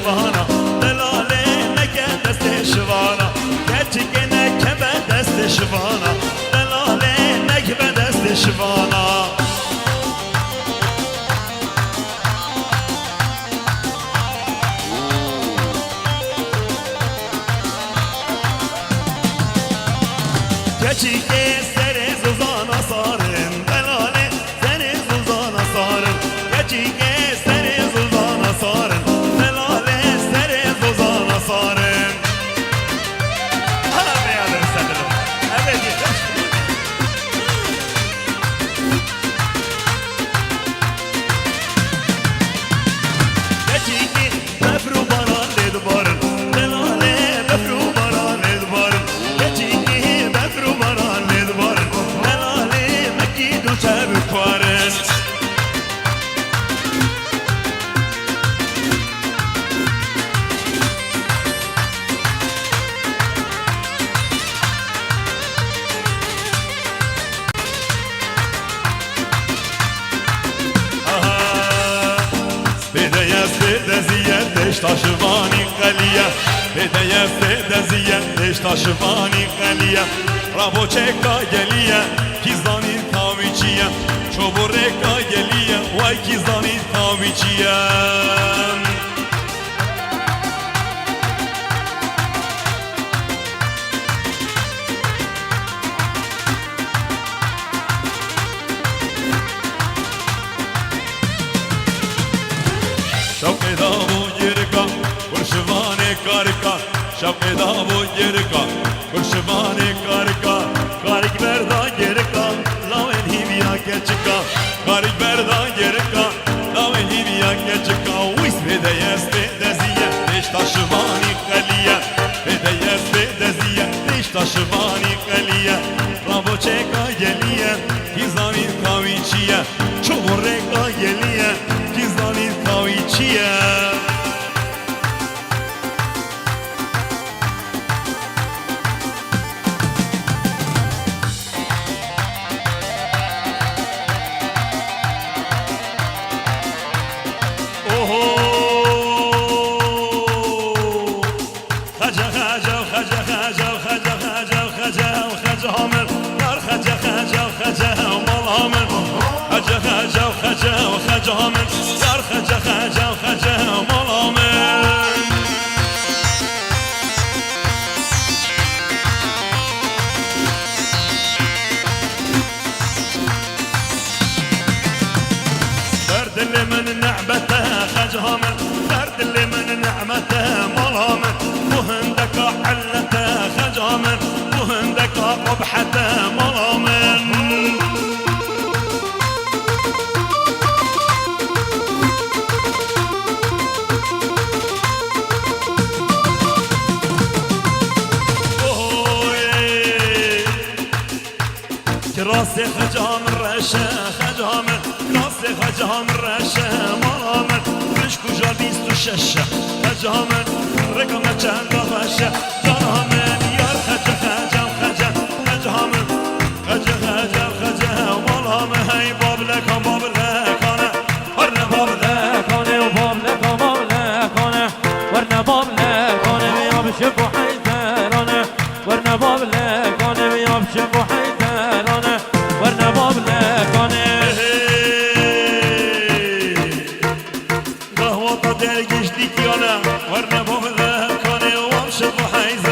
شوانا دلاله نکه دست شوانا گچه که نکه به دست شوانا دلاله نکه به دست شوانا گچی که سر زوزانا سارن دلاله سر زوزانا سارن گچی که سر زوزانا سارن دلاله سر زوزانا سارن ها بیادر سدلو ابدی خوش گچی که بفرو باران لید بارن دلاله بفرو باران لید بارن گچی که بفرو باران لید بارن دلاله مکی دو شب کوارن تاشوانی قلیه هدیه دزیه دش تاشوانی قلیه رابو چکا گلیه کی زانی تاویچیه چوبورکا گلیه وای کی زانی تاویچیه شوقی داو یرکا کرشوان کارکا شوقی داو یرکا کرشوان کارکا کارک بردان یرکا لاوین هیویا گچکا کارک بردان یرکا لاوین هیویا گچکا ویس بدیست دزیه نشتا شوانی قلیه بدیست دزیه نشتا شوانی قلیه رابو چکا گلیه کی زمین کاویچیه چوبورکا گلیه کی زمین کاویچیه اللي من نعمته خجهامن فرد اللي من نعمته ملامن وهندك حلته خجهامن وهندك قبحته ملامن راسي خجهامن رشه خجهامن راسي خجهامن رشه ملامن رشكو جابيست وششه خجهامن رقم چند خشه جانهامن يار خجه خجه خجه خجهامن خجه خجه خجه ملامن هاي باب لكم باب لكانه ورنا باب لكانه وباب لكم باب لكانه ورنا باب لكانه وياب شبو حيدرانه ورنا باب لكانه وياب شبو حيدرانه ورنا باب لكانه قهوة درجش ديكيانا ورنا باب لكانه وامشي بحيز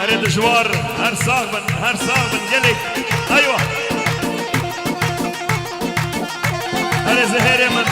هر دجوار هر ساغ بن يلي ايوه هر زهير من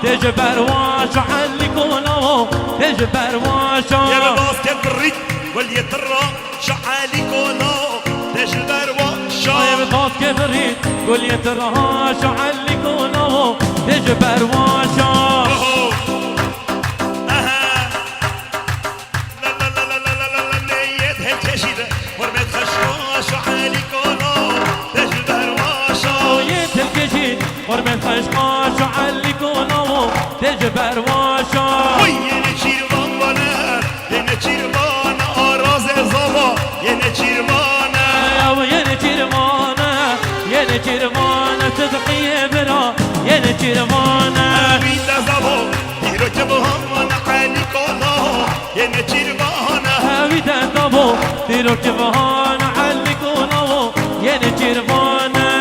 تجبر واشع لكونه تجبر واشع يا الراس كبريت واليترى شعالي كونه تجبر واشع يا الراس كبريت واليترى شعال لكونه تجبر واشع چیروانه بید زبو دیرو که با همان علی کلا یه چیروانه هاوید دبو دیرو که بهان علی کنو یه چیروانه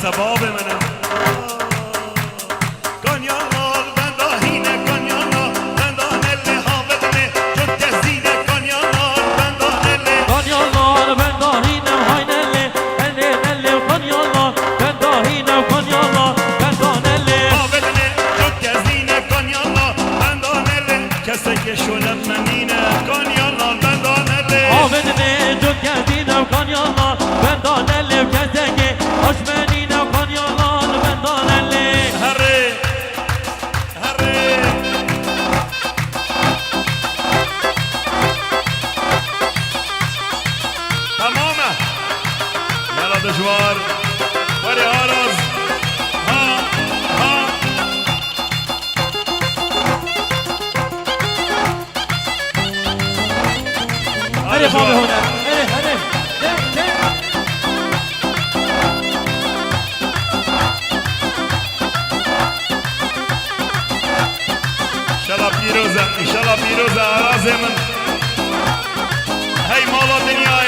سباب منم کانیانال بنداهینه کانیانال بندانله هاودنه چون تزینه کانیانال بندانله کانیانال بنداهینه هاینله نله نله کانیانال بنداهینه کانیانال بندانله هاودنه چون تزینه کانیانال بندانله کسی که شلم منینه کانیانال بندانله هاودنه جد کردینه کانیانال بندانله کسی که آشمنینه کانیانال بندانله هره هره تمامه یلا دشوار ولی آراز ها ها هره بابه هنر هره هره انشالله پیروزه آراز من هی مالا دنیا